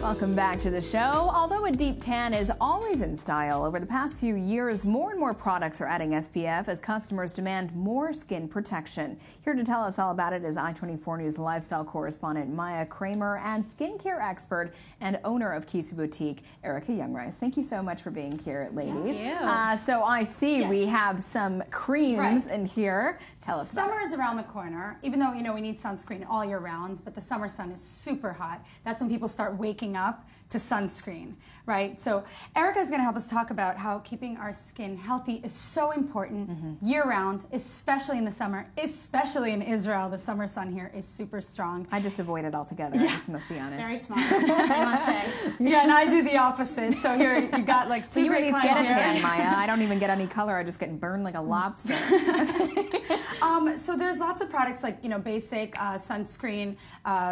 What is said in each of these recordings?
Welcome back to the show. Although a deep tan is always in style, over the past few years, more and more products are adding SPF as customers demand more skin protection. Here to tell us all about it is I-24 News lifestyle correspondent Maya Kramer and skincare expert and owner of קיסו Boutique, Airika Yungrajs. Thank you so much for being here, ladies. Thank you. So I see we have some creams in here. Tell us Summer is around the corner, even though, we need sunscreen all year round, but the summer sun is super hot. That's when people start waking up to sunscreen, right? So Airika is going to help us talk about how keeping our skin healthy is so important year-round, especially in the summer, especially in Israel. The summer sun here is super strong. I just avoid it altogether. I just must be honest. Very smart, I must say. Yeah, and I do the opposite. So here you got like two great clients get a tan, here. Maya. I don't even get any color. I just get burned like a lobster. So there's lots of products like, basic sunscreen,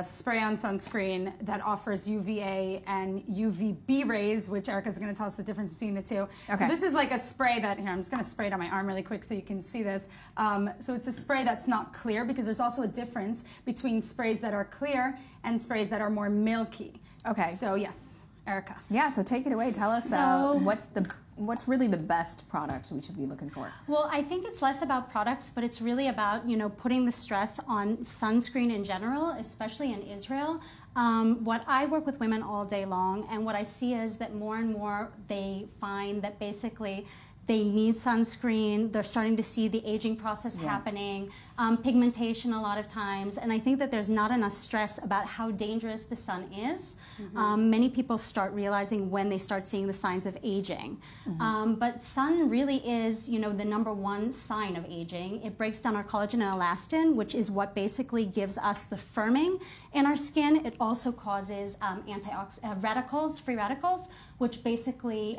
spray-on sunscreen that offers UVA and UVB rays, which Airika's going to tell us the difference between the two. Okay. So this is like a spray that, here, I'm just going to spray it on my arm really quick so you can see this. So it's a spray that's not clear because there's also a difference between sprays that are clear and sprays that are more milky. Okay. So yes, Airika. Yeah, so take it away. Tell us what's really the best product we should be looking for? Well, I think it's less about products, but it's really about, putting the stress on sunscreen in general, especially in Israel. What I work with women all day long, and what I see is that more and more they find that basically they need sunscreen. They're starting to see the aging process happening, pigmentation a lot of times, and I think that there's not enough stress about how dangerous the sun is. Many people start realizing when they start seeing the signs of aging. But sun really is, the #1 sign of aging. It breaks down our collagen and elastin, which is what basically gives us the firming in our skin. It also causes radicals, free radicals, which basically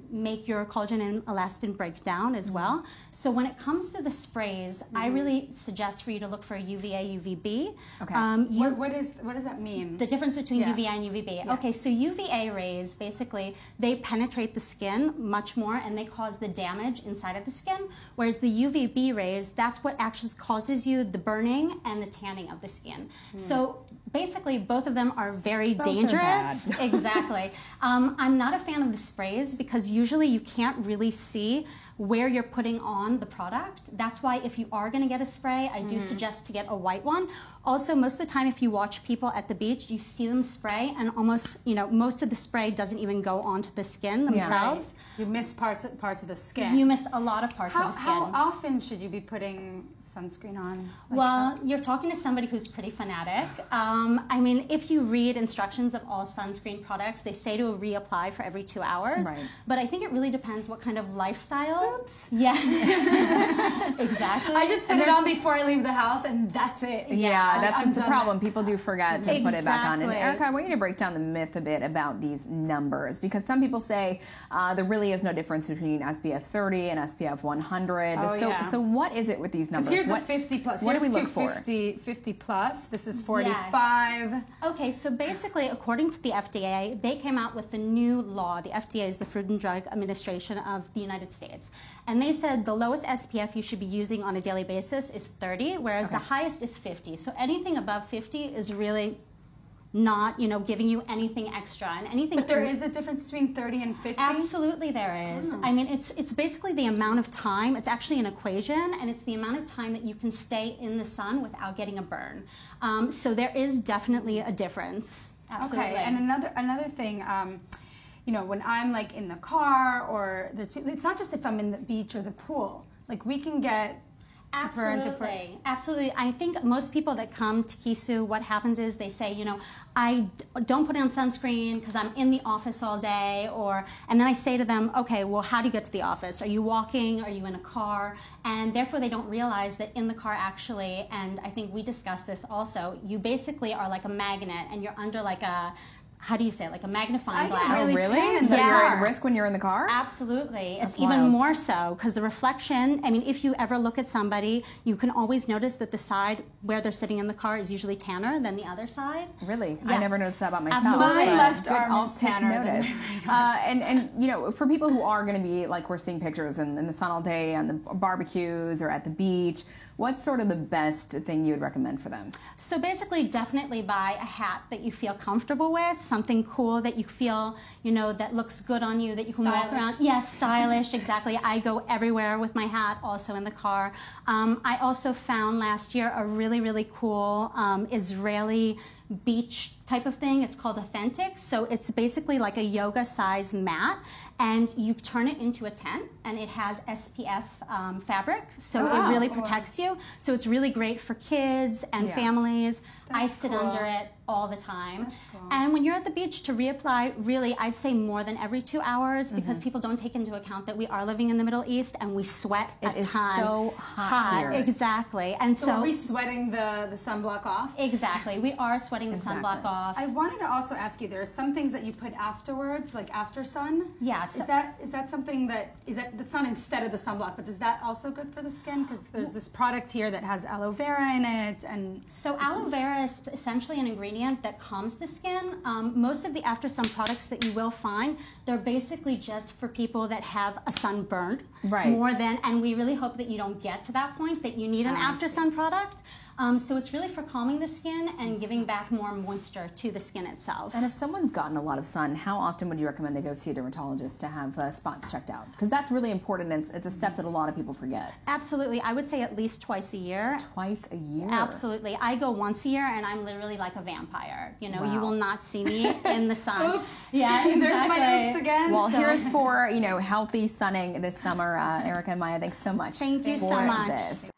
make your collagen and elastin break down as well. So when it comes to the sprays, I really suggest for you to look for UVA, UVB. Okay. What does that mean? The difference between UVA and UVB. Yeah. Okay, so UVA rays, basically, they penetrate the skin much more and they cause the damage inside of the skin, whereas the UVB rays, that's what actually causes you the burning and the tanning of the skin. So basically, both of them are very dangerous. Exactly. I'm not a fan of the sprays because usually you can't really see where you're putting on the product. That's why if you are going to get a spray, I do suggest to get a white one. Also, most of the time if you watch people at the beach, you see them spray and almost, most of the spray doesn't even go onto the skin themselves. You miss parts of the skin. You miss a lot of parts of the skin. How often should you be putting sunscreen on? You're talking to somebody who's pretty fanatic. I mean, if you read instructions of all sunscreen products, they say to reapply for every 2 hours. Right. But I think it really depends what kind of lifestyle. Oops. Yeah. Exactly. I just put it on before I leave the house and that's it. Yeah, that's the problem. People do forget to put it back on. And Airika, I want you to break down the myth a bit about these numbers because some people say there really is no difference between SPF 30 and SPF 100. So what is it with these numbers? Here's a 50 plus. What do we look for? 50 plus. This is 45. Yes. Okay, so basically, according to the FDA, they came out with the new law. The FDA is the Food and Drug Administration of the United States. And they said the lowest SPF you should be using on a daily basis is 30, whereas the highest is 50. So anything above 50 is really not, giving you anything extra and anything. But there is a difference between 30 and 50? Absolutely there is. I mean, it's basically the amount of time. It's actually an equation, and it's the amount of time that you can stay in the sun without getting a burn. So there is definitely a difference. Absolutely. Okay, and another thing, when I'm like in the car or it's not just if I'm in the beach or the pool. Like we can get Absolutely. Absolutely. I think most people that come to קיסו, what happens is they say, I don't put on sunscreen because I'm in the office all day, and then I say to them, okay, well, how do you get to the office? Are you walking? Are you in a car? And therefore they don't realize that in the car actually, and I think we discussed this also, you basically are like a magnet and you're under like a, how do you say it, like a magnifying glass. Oh, really? So you're at risk when you're in the car? Absolutely. It's even more so because the reflection, I mean, if you ever look at somebody, you can always notice that the side where they're sitting in the car is usually tanner than the other side. Really? Yeah. I never noticed that about myself. Absolutely. My left arm is tanner. Notice. And for people who are going to be, like we're seeing pictures in the sun all day on the barbecues or at the beach, what's sort of the best thing you would recommend for them? So basically, definitely buy a hat that you feel comfortable with. something cool that you feel, you know, that looks good on you, that you can walk around. Yes, stylish, exactly. I go everywhere with my hat, also in the car. I also found last year a really, really cool Israeli beach type of thing. It's called Authentic. So it's basically like a yoga size mat, and you turn it into a tent, and it has SPF fabric, so it really protects you. So it's really great for kids and families. I sit under it all the time. That's cool. And when you're at the beach, to reapply, really, I'd say more than every 2 hours, because people don't take into account that we are living in the Middle East and we sweat a ton. It is so hot here. Exactly. And so are we sweating the sunblock off? Exactly. We are sweating the sunblock off. I wanted to also ask you, there are some things that you put afterwards, like after sun? Yes. Is that something that's not instead of the sunblock, but is that also good for the skin? Because there's this product here that has aloe vera in it, and so aloe vera is essentially an ingredient that calms the skin. Most of the after sun products that you will find, they're basically just for people that have a sunburn, more than, and we really hope that you don't get to that point that you need an after sun product. So it's really for calming the skin and giving back more moisture to the skin itself. And if someone's gotten a lot of sun, how often would you recommend they go see a dermatologist to have spots checked out? Because that's really important. It's a step that a lot of people forget. Absolutely. I would say at least twice a year. Twice a year? Absolutely. I go once a year, and I'm literally like a vampire. You know, you will not see me in the sun. Oops. Yeah, exactly. There's my oops again. Well, here's for, healthy sunning this summer. Erika and Maya, thanks so much. Thank you so much. This.